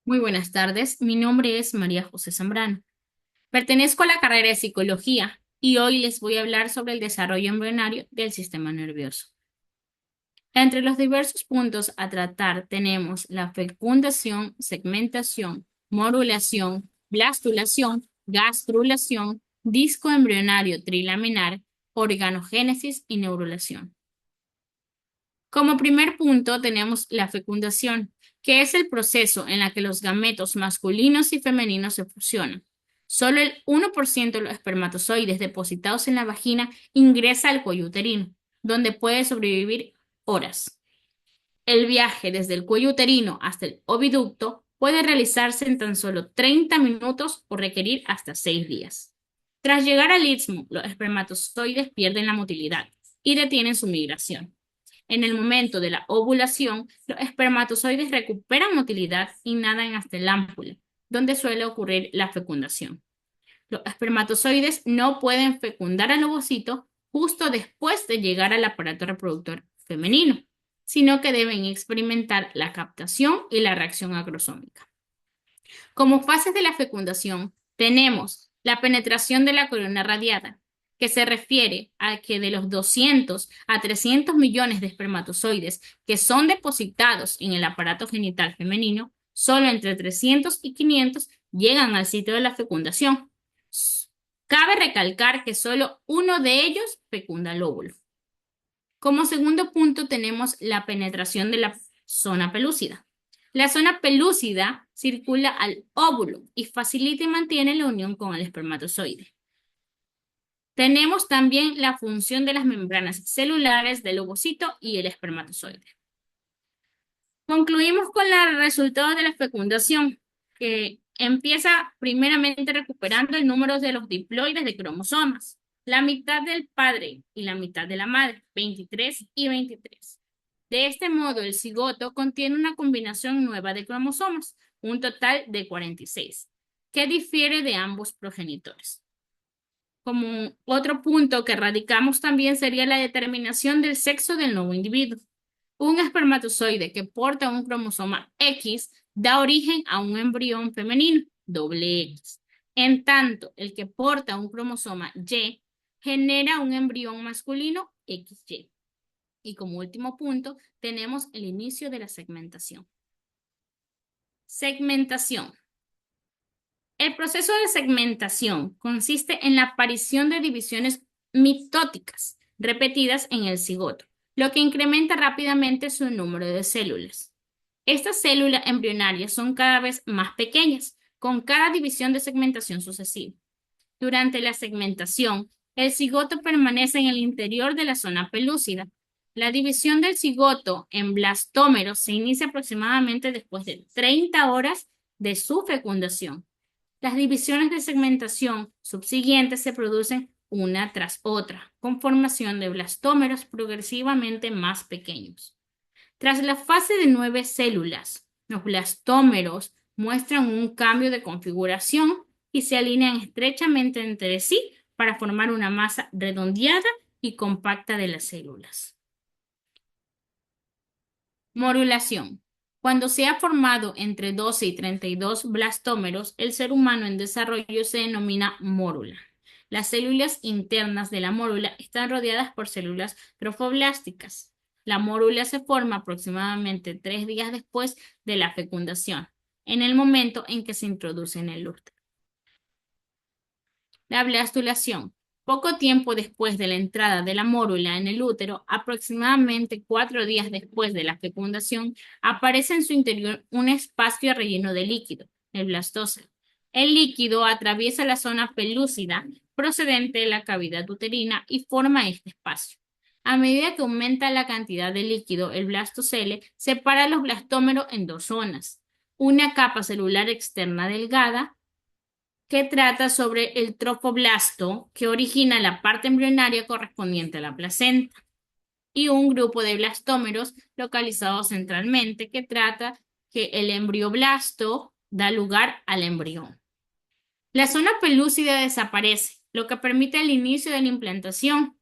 Muy buenas tardes, mi nombre es María José Zambrano. Pertenezco a la carrera de Psicología y hoy les voy a hablar sobre el desarrollo embrionario del sistema nervioso. Entre los diversos puntos a tratar tenemos la fecundación, segmentación, morulación, blastulación, gastrulación, disco embrionario trilaminar, organogénesis y neurulación. Como primer punto tenemos la fecundación, que es el proceso en el que los gametos masculinos y femeninos se fusionan. Solo el 1% de los espermatozoides depositados en la vagina ingresa al cuello uterino, donde puede sobrevivir horas. El viaje desde el cuello uterino hasta el oviducto puede realizarse en tan solo 30 minutos o requerir hasta 6 días. Tras llegar al istmo, los espermatozoides pierden la motilidad y detienen su migración. En el momento de la ovulación, los espermatozoides recuperan motilidad y nadan hasta el ámpula, donde suele ocurrir la fecundación. Los espermatozoides no pueden fecundar al ovocito justo después de llegar al aparato reproductor femenino, sino que deben experimentar la captación y la reacción acrosómica. Como fases de la fecundación, tenemos la penetración de la corona radiata, que se refiere a que de los 200 a 300 millones de espermatozoides que son depositados en el aparato genital femenino, solo entre 300 y 500 llegan al sitio de la fecundación. Cabe recalcar que solo uno de ellos fecunda el óvulo. Como segundo punto tenemos la penetración de la zona pelúcida. La zona pelúcida circula al óvulo y facilita y mantiene la unión con el espermatozoide. Tenemos también la función de las membranas celulares del ovocito y el espermatozoide. Concluimos con los resultados de la fecundación, que empieza primeramente recuperando el número de los diploides de cromosomas, la mitad del padre y la mitad de la madre, 23 y 23. De este modo, el cigoto contiene una combinación nueva de cromosomas, un total de 46, que difiere de ambos progenitores. Como otro punto que radicamos también sería la determinación del sexo del nuevo individuo. Un espermatozoide que porta un cromosoma X da origen a un embrión femenino, doble X. En tanto, el que porta un cromosoma Y genera un embrión masculino XY. Y como último punto, tenemos el inicio de la segmentación. Segmentación. El proceso de segmentación consiste en la aparición de divisiones mitóticas repetidas en el cigoto, lo que incrementa rápidamente su número de células. Estas células embrionarias son cada vez más pequeñas, con cada división de segmentación sucesiva. Durante la segmentación, el cigoto permanece en el interior de la zona pelúcida. La división del cigoto en blastómeros se inicia aproximadamente después de 30 horas de su fecundación. Las divisiones de segmentación subsiguientes se producen una tras otra, con formación de blastómeros progresivamente más pequeños. Tras la fase de 9 células, los blastómeros muestran un cambio de configuración y se alinean estrechamente entre sí para formar una masa redondeada y compacta de las células. Morulación. Cuando se ha formado entre 12 y 32 blastómeros, el ser humano en desarrollo se denomina mórula. Las células internas de la mórula están rodeadas por células trofoblásticas. La mórula se forma aproximadamente 3 días después de la fecundación, en el momento en que se introduce en el útero. La blastulación. Poco tiempo después de la entrada de la mórula en el útero, aproximadamente 4 días después de la fecundación, aparece en su interior un espacio relleno de líquido, el blastocele. El líquido atraviesa la zona pelúcida procedente de la cavidad uterina y forma este espacio. A medida que aumenta la cantidad de líquido, el blastocele separa los blastómeros en dos zonas: una capa celular externa delgada que trata sobre el trofoblasto que origina la parte embrionaria correspondiente a la placenta, y un grupo de blastómeros localizados centralmente que trata que el embrioblasto da lugar al embrión. La zona pelúcida desaparece, lo que permite el inicio de la implantación.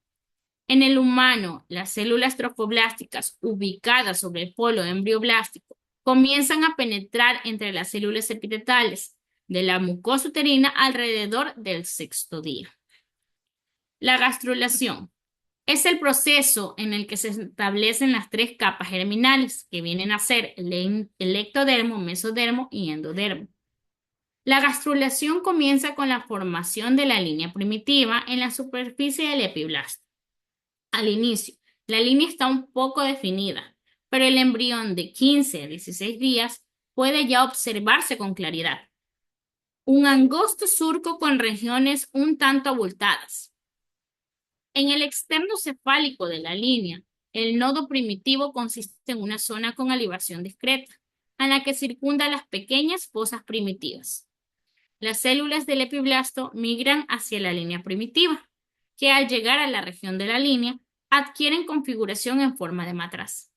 En el humano, las células trofoblásticas ubicadas sobre el polo embrioblástico comienzan a penetrar entre las células epiteliales de la mucosa uterina alrededor del sexto día. La gastrulación es el proceso en el que se establecen las tres capas germinales, que vienen a ser el ectodermo, mesodermo y endodermo. La gastrulación comienza con la formación de la línea primitiva en la superficie del epiblasto. Al inicio, la línea está un poco definida, pero el embrión de 15 a 16 días puede ya observarse con claridad. Un angosto surco con regiones un tanto abultadas. En el externo cefálico de la línea, el nodo primitivo consiste en una zona con alivación discreta, a la que circundan las pequeñas fosas primitivas. Las células del epiblasto migran hacia la línea primitiva, que al llegar a la región de la línea adquieren configuración en forma de matraz.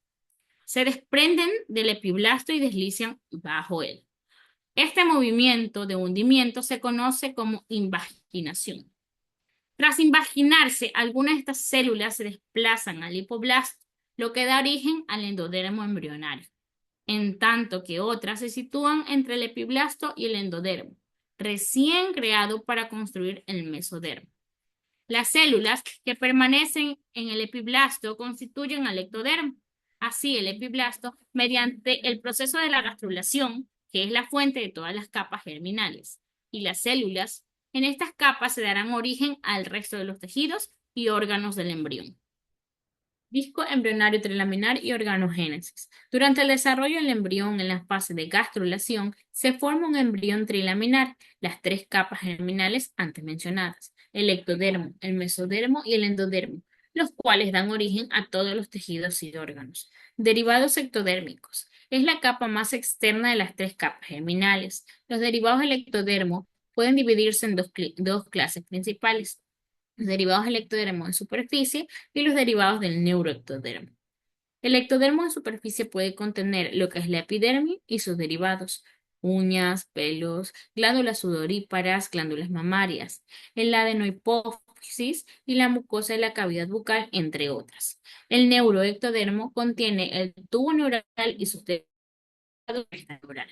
Se desprenden del epiblasto y deslizan bajo él. Este movimiento de hundimiento se conoce como invaginación. Tras invaginarse, algunas de estas células se desplazan al hipoblasto, lo que da origen al endodermo embrionario, en tanto que otras se sitúan entre el epiblasto y el endodermo, recién creado para construir el mesodermo. Las células que permanecen en el epiblasto constituyen al ectodermo. Así, el epiblasto, mediante el proceso de la gastrulación, que es la fuente de todas las capas germinales, y las células, en estas capas se darán origen al resto de los tejidos y órganos del embrión. Disco embrionario trilaminar y organogénesis. Durante el desarrollo del embrión en la fase de gastrulación, se forma un embrión trilaminar, las tres capas germinales antes mencionadas, el ectodermo, el mesodermo y el endodermo, los cuales dan origen a todos los tejidos y órganos. Derivados ectodérmicos. Es la capa más externa de las tres capas germinales. Los derivados del ectodermo pueden dividirse en dos clases principales: los derivados del ectodermo en superficie y los derivados del neuroectodermo. El ectodermo en superficie puede contener lo que es la epidermis y sus derivados: uñas, pelos, glándulas sudoríparas, glándulas mamarias, el adenohipófisis y la mucosa de la cavidad bucal, entre otras. El neuroectodermo contiene el tubo neural y sus derivados neural.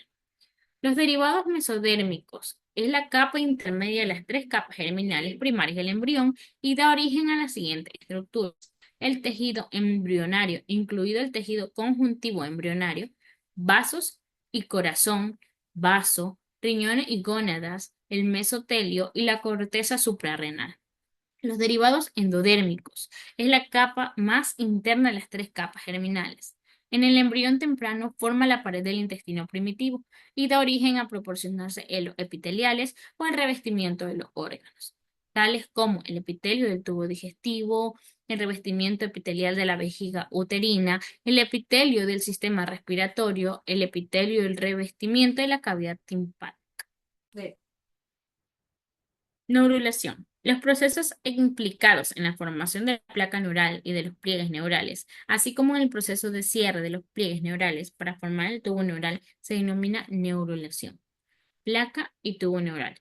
Los derivados mesodérmicos es la capa intermedia de las tres capas germinales primarias del embrión y da origen a las siguientes estructuras: el tejido embrionario, incluido el tejido conjuntivo embrionario, vasos y corazón, vaso, riñones y gónadas, el mesotelio y la corteza suprarrenal. Los derivados endodérmicos es la capa más interna de las tres capas germinales. En el embrión temprano forma la pared del intestino primitivo y da origen a proporcionarse hilos epiteliales o el revestimiento de los órganos, tales como el epitelio del tubo digestivo, el revestimiento epitelial de la vejiga uterina, el epitelio del sistema respiratorio, el epitelio del revestimiento de la cavidad timpánica. Neurulación. Los procesos implicados en la formación de la placa neural y de los pliegues neurales, así como en el proceso de cierre de los pliegues neurales para formar el tubo neural, se denomina neurulación. Placa y tubo neural.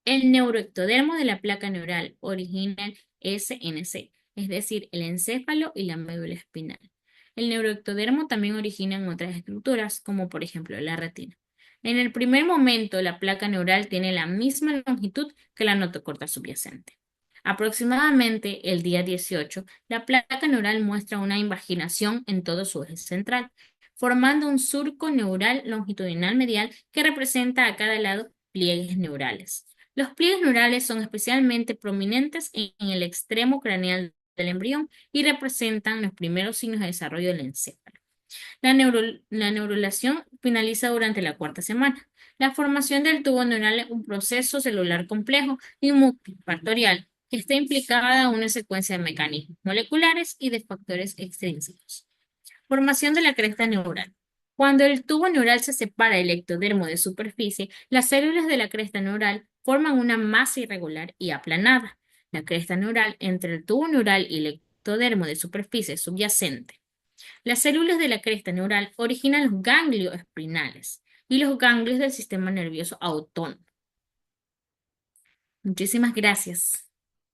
El neuroectodermo de la placa neural origina el SNC, es decir, el encéfalo y la médula espinal. El neuroectodermo también origina en otras estructuras, como por ejemplo la retina. En el primer momento, la placa neural tiene la misma longitud que la notocorta subyacente. Aproximadamente el día 18, la placa neural muestra una invaginación en todo su eje central, formando un surco neural longitudinal medial que representa a cada lado pliegues neurales. Los pliegues neurales son especialmente prominentes en el extremo craneal del embrión y representan los primeros signos de desarrollo del encéfalo. La neurulación finaliza durante la cuarta semana. La formación del tubo neural es un proceso celular complejo y multifactorial que está implicada en una secuencia de mecanismos moleculares y de factores extrínsecos. Formación de la cresta neural. Cuando el tubo neural se separa del ectodermo de superficie, las células de la cresta neural forman una masa irregular y aplanada. La cresta neural entre el tubo neural y el ectodermo de superficie subyacente. Las células de la cresta neural originan los ganglios espinales y los ganglios del sistema nervioso autónomo. Muchísimas gracias.